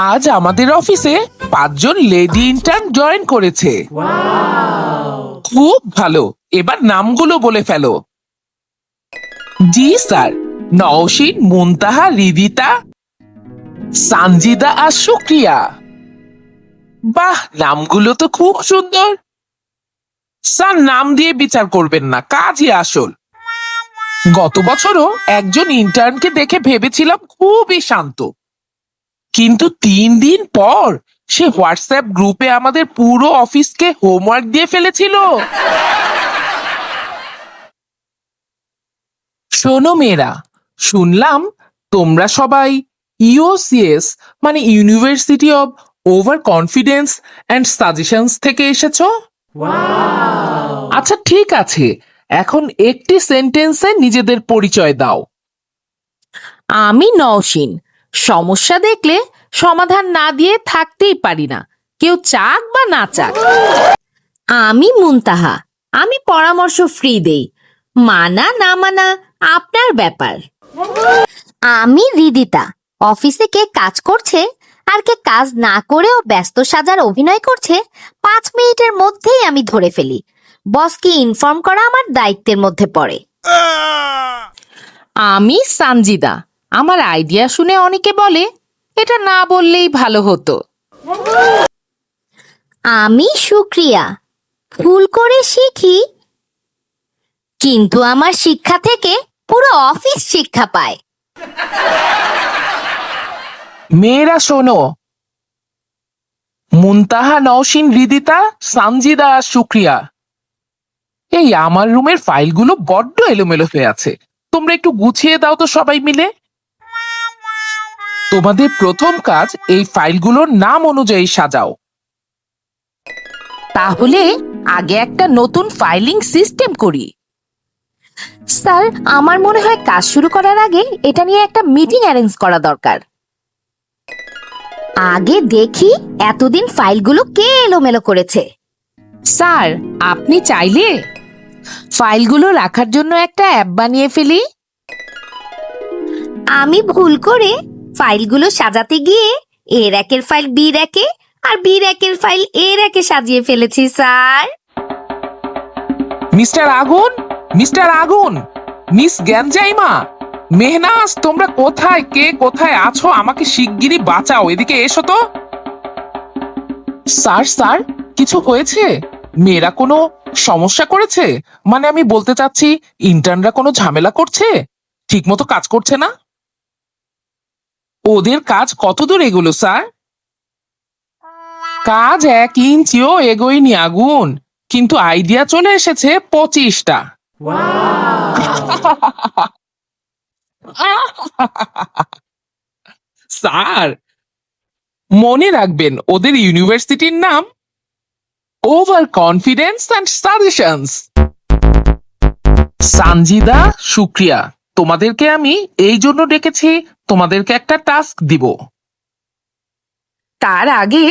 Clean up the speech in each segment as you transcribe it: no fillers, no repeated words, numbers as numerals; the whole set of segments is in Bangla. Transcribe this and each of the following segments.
আজ আমাদের অফিসে 5 জন লেডি ইন্টার্ন জয়েন করেছে। খুব ভালো, এবার নামগুলো বলে ফেলো। জি স্যার, নওশীন, মুনতাহা, হৃদিতা, সানজিদা আর শুক্রিয়া। বাহ, নামগুলো তো খুব সুন্দর। স্যার, নাম দিয়ে বিচার করবেন না, কাজই আসল। গত বছরও একজন ইন্টার্নকে দেখে ভেবেছিলাম খুবই শান্ত, কিন্তু 3 দিন পর সে হোয়াটসঅ্যাপ গ্রুপে আমাদের পুরো অফিসকে হোমওয়ার্ক দিয়ে ফেলেছিল। শোনো মেয়েরা, শুনলাম তোমরা সবাই ইউসিএস মানে university of over confidence and suggestions থেকে এসেছো। আচ্ছা ঠিক আছে, এখন একটি সেন্টেন্সে নিজেদের পরিচয় দাও। আমি নওশীন। সমস্যা দেখলে সমাধান না দিয়ে থাকতেই পারি না, কেউ চাক বা না চাক। আমি মুনতাহা। আমি পরামর্শ ফ্রি দেই, মানা না মানা আপনার ব্যাপার। আমি হৃদিতা। অফিসে কে কাজ করছে আর কে কাজ না করেও ব্যস্ত সাজার অভিনয় করছে 5 মিনিটের মধ্যেই আমি ধরে ফেলি। বসকে ইনফর্ম করা আমার দায়িত্বের মধ্যে পড়ে। আমি সানজিদা। আমার আইডিয়া শুনে অনেকে বলে এটা না বললেই ভালো হতো। আমি শুক্রিয়া। ভুল করে শিখি, কিন্তু আমার শিক্ষা থেকে পুরো অফিস শিক্ষা পায়। মেয়েরা শোনো, মুনতাহা, নওশীন, হৃদিতা, সানজিদা আর শুক্রিয়া। এই আমার রুমের ফাইলগুলো বড্ড এলোমেলো হয়ে আছে, তোমরা একটু গুছিয়ে দাও তো সবাই মিলে। তোমাদের প্রথম কাজ এই ফাইলগুলোর নাম অনুযায়ী সাজাও। তাহলে আগে একটা নতুন ফাইলিং সিস্টেম করি। স্যার, আমার মনে হয় কাজ শুরু করার আগে এটা নিয়ে একটা মিটিং অ্যারেঞ্জ করা দরকার। আগে দেখি এতদিন ফাইলগুলো কে এলোমেলো করেছে। স্যার, আপনি চাইলে ফাইলগুলো রাখার জন্য একটা অ্যাপ বানিয়ে ফেলি। আমি ভুল করে ফাইলগুলো সাজাতে গিয়ে এ র্যাকের ফাইল বি র্যাকে আর বি র্যাকের ফাইল এ র্যাকে সাজিয়ে ফেলেছি স্যার। মিস্টার আগুন, মিস্টার আগুন, মিস জ্ঞানজাইমা, মেহনাজ, তোমরা কোথায়, কে কোথায় আছো? আমাকে শিগগিরই বাঁচাও, এদিকে এসো তো। স্যার স্যার, কিছু হয়েছে? মেয়েরা কোনো সমস্যা করেছে? মানে আমি বলতে চাচ্ছি, ইন্টার্নরা কোনো ঝামেলা করছে, ঠিক মতো কাজ করছে না? ওদের কাজ কতদূর এগুলো স্যার? কাজ 1 ইঞ্চিও এগোয়নি আগুন, কিন্তু আইডিয়া চলে এসেছে 25টা। স্যার, মনে রাখবেন ওদের ইউনিভার্সিটির নাম over confidence and suggestions. Sanjida, শুক্রিয়া, তোমাদেরকে আমি এই জন্য ডেকেছি, তোমাদেরকে একটা টাস্ক দিব। তার আগে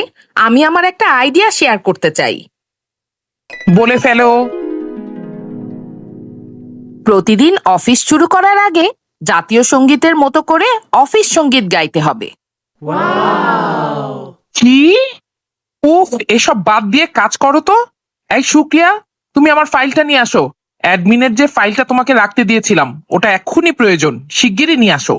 আমি আমার একটা আইডিয়া শেয়ার করতে চাই। বলে ফেলো। প্রতিদিন অফিস শুরু করার আগে জাতীয় সঙ্গীতের মতো করে অফিস সঙ্গীত গাইতে হবে। কি? উফ, এসব বাদ দিয়ে কাজ করো তো। এই শুক্রিয়া, তুমি আমার ফাইলটা নিয়ে আসো। অ্যাডমিনের যে ফাইলটা তোমাকে রাখতে দিয়েছিলাম, ওটা এক্ষুনি প্রয়োজন, শিগগিরই নিয়ে আসো।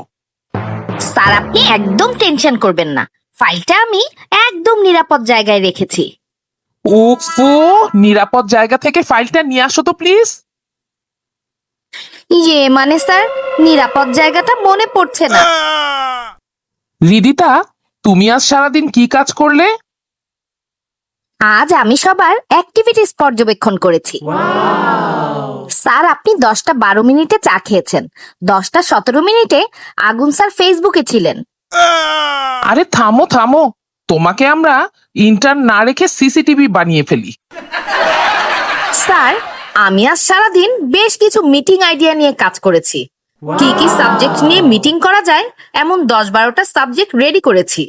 স্যার, আপনি একদম টেনশন করবেন না, ফাইলটা আমি একদম নিরাপদ জায়গায় রেখেছি। উফ, নিরাপদ জায়গা থেকে ফাইলটা নিয়ে আসো তো প্লিজ। মানে স্যার, নিরাপদ জায়গাটা মনে পড়ছে না। হৃদিতা, তুমি আজ সারাদিন কি কাজ করলে? আজ আমি সবার অ্যাক্টিভিটিস পর্যবেক্ষণ করেছি। স্যার, আপনি 10টা 12 মিনিটে চা খেয়েছেন, 10টা 17 মিনিটে আগুন স্যার ফেসবুকে ছিলেন। আরে থামো থামো, তোমাকে আমরা ইন্টার্ন না রেখে সিসিটিভি বানিয়ে ফেলি। স্যার, আমি আজ সারাদিন বেশ কিছু মিটিং আইডিয়া নিয়ে কাজ করেছি। কি কি সাবজেক্ট নিয়ে মিটিং করা যায় এমন 10-12টা সাবজেক্ট রেডি করেছি।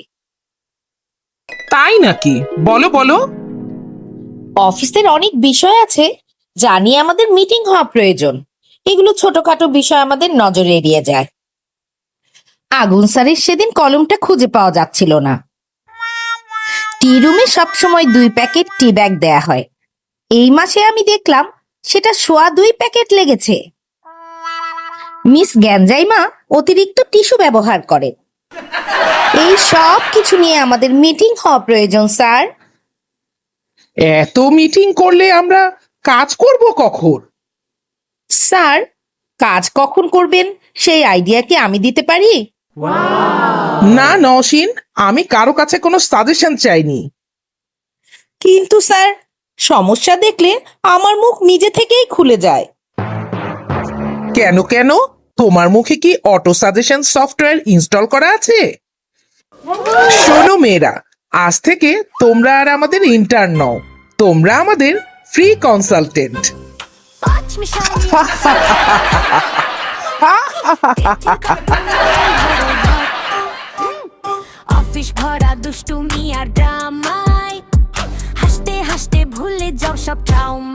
তাই নাকি? বলো বলো। অফিসের অনেক বিষয় আছে যা নিয়ে আমাদের মিটিং হওয়া প্রয়োজন। এগুলো ছোটখাটো বিষয় আমাদের নজরে এড়িয়ে যায়। আগুন স্যারের সেদিন কলমটা খুঁজে পাওয়া যাচ্ছিল না। টি রুমে সবসময় 2 প্যাকেট টি ব্যাগ দেয়া হয়। এই মাসে আমি দেখলাম সেটা সোয়া 2 প্যাকেট লেগেছে। মিস গ্যাঞ্জাইমা অতিরিক্ত টিস্যু ব্যবহার করে। এই সব কিছু নিয়ে আমাদের মিটিং হওয়া প্রয়োজন স্যার। এত মিটিং করলে আমরা কাজ করব কখন? স্যার, কাজ কখন করবেন সেই আইডিয়া কি আমি দিতে পারি? না নওশিন, আমি কারো কাছে কোনো সাজেশন চাইনি। কিন্তু স্যার, সমস্যা দেখলে আমার মুখ নিজে থেকেই খুলে যায়। কেন কেন? তোমার মুখে কি অটো সাজেশন সফটওয়্যার ইনস্টল করা আছে? শোনো মেয়েরা, আজ থেকে তোমরা আর আমাদের ইন্টার্ন নও, তোমরা আমাদের ফ্রি কনসালটেন্ট। অফিস ভরা দুষ্টুমি আর ড্রামায় হাসতে হাসতে ভুলে যাও সব ট্রাউমা।